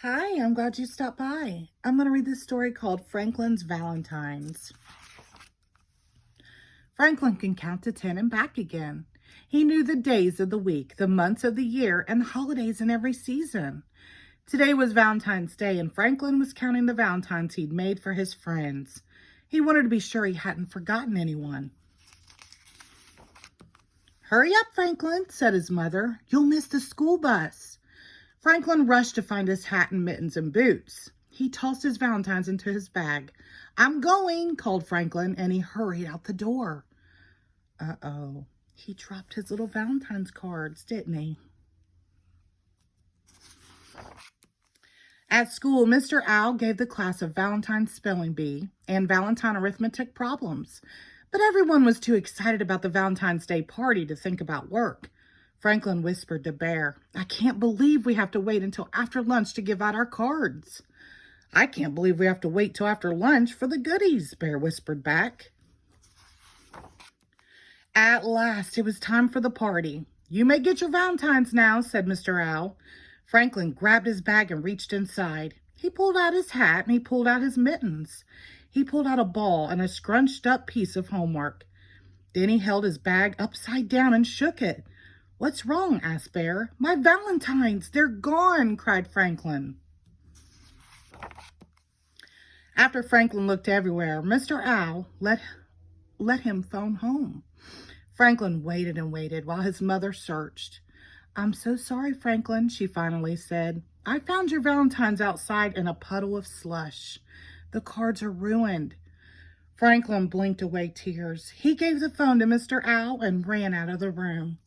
Hi, I'm glad you stopped by. I'm going to read this story called Franklin's Valentines. Franklin can count to 10 and back again. He knew the days of the week, the months of the year, and the holidays in every season. Today was Valentine's Day, and Franklin was counting the Valentines he'd made for his friends. He wanted to be sure he hadn't forgotten anyone. "Hurry up, Franklin," said his mother. "You'll miss the school bus." Franklin rushed to find his hat and mittens and boots. He tossed his valentines into his bag. "I'm going," called Franklin, and he hurried out the door. Uh-oh, he dropped his little Valentine's cards, didn't he? At school, Mr. Owl gave the class a Valentine spelling bee and Valentine arithmetic problems, but everyone was too excited about the Valentine's Day party to think about work. Franklin whispered to Bear, "I can't believe we have to wait until after lunch to give out our cards." "I can't believe we have to wait till after lunch for the goodies," Bear whispered back. At last, it was time for the party. "You may get your Valentines now," said Mr. Owl. Franklin grabbed his bag and reached inside. He pulled out his hat and he pulled out his mittens. He pulled out a ball and a scrunched up piece of homework. Then he held his bag upside down and shook it. "What's wrong?" asked Bear. "My Valentines, they're gone," cried Franklin. After Franklin looked everywhere, Mr. Owl let him phone home. Franklin waited and waited while his mother searched. "I'm so sorry, Franklin," she finally said. "I found your Valentines outside in a puddle of slush. The cards are ruined." Franklin blinked away tears. He gave the phone to Mr. Owl and ran out of the room.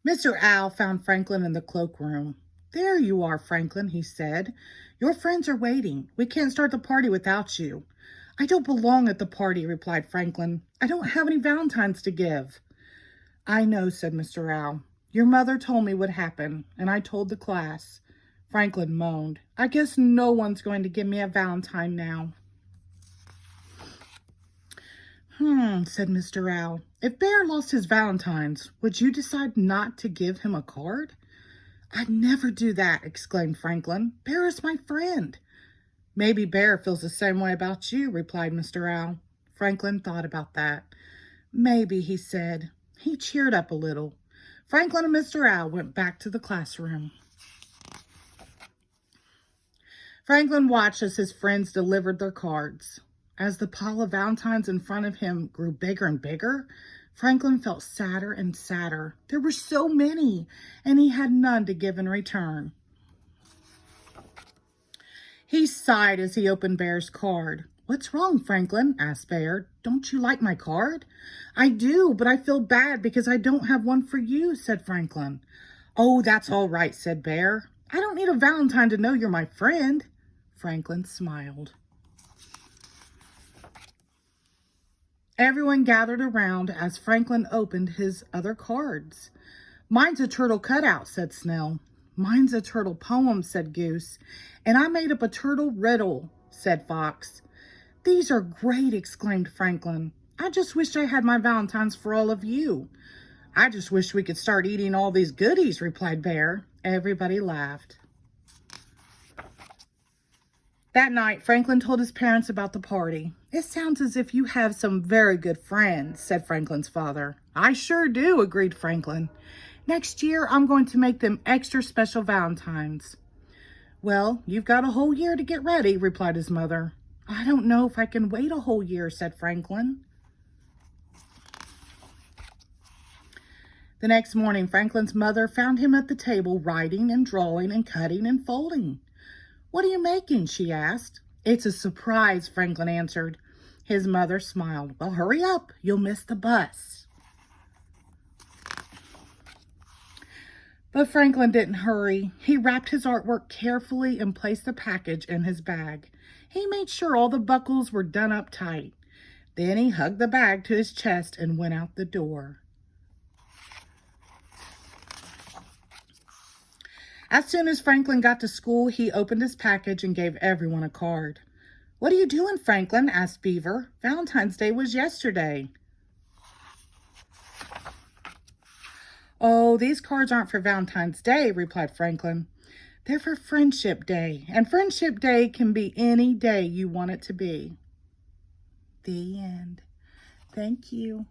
Mr. Owl found Franklin in the cloakroom. "There you are, Franklin," he said. "Your friends are waiting. We can't start the party without you." "I don't belong at the party," replied Franklin. "I don't have any Valentines to give." "I know," said Mr. Owl. "Your mother told me what happened, and I told the class." Franklin moaned. "I guess no one's going to give me a Valentine now." Said Mr. Owl. "If Bear lost his Valentines, would you decide not to give him a card?" "I'd never do that," exclaimed Franklin. "Bear is my friend." "Maybe Bear feels the same way about you," replied Mr. Owl. Franklin thought about that. "Maybe," he said. He cheered up a little. Franklin and Mr. Owl went back to the classroom. Franklin watched as his friends delivered their cards. As the pile of Valentines in front of him grew bigger and bigger, Franklin felt sadder and sadder. There were so many, and he had none to give in return. He sighed as he opened Bear's card. "What's wrong, Franklin?" asked Bear. "Don't you like my card?" "I do, but I feel bad because I don't have one for you," said Franklin. "Oh, that's all right," said Bear. "I don't need a Valentine to know you're my friend." Franklin smiled. Everyone gathered around as Franklin opened his other cards. "Mine's a turtle cutout," said Snell. "Mine's a turtle poem," said Goose. "And I made up a turtle riddle," said Fox. "These are great," exclaimed Franklin. "I just wish I had my Valentines for all of you." "I just wish we could start eating all these goodies," replied Bear. Everybody laughed. That night, Franklin told his parents about the party. "It sounds as if you have some very good friends," said Franklin's father. "I sure do," agreed Franklin. "Next year, I'm going to make them extra special Valentines." "Well, you've got a whole year to get ready," replied his mother. "I don't know if I can wait a whole year," said Franklin. The next morning, Franklin's mother found him at the table writing and drawing and cutting and folding. "What are you making?" she asked. "It's a surprise," Franklin answered. His mother smiled. "Well, hurry up. You'll miss the bus." But Franklin didn't hurry. He wrapped his artwork carefully and placed the package in his bag. He made sure all the buckles were done up tight. Then he hugged the bag to his chest and went out the door. As soon as Franklin got to school, he opened his package and gave everyone a card. "What are you doing, Franklin?" asked Beaver. "Valentine's Day was yesterday." Oh, these cards aren't for Valentine's Day, replied Franklin. They're for Friendship Day, and Friendship Day can be any day you want it to be. The end. Thank you.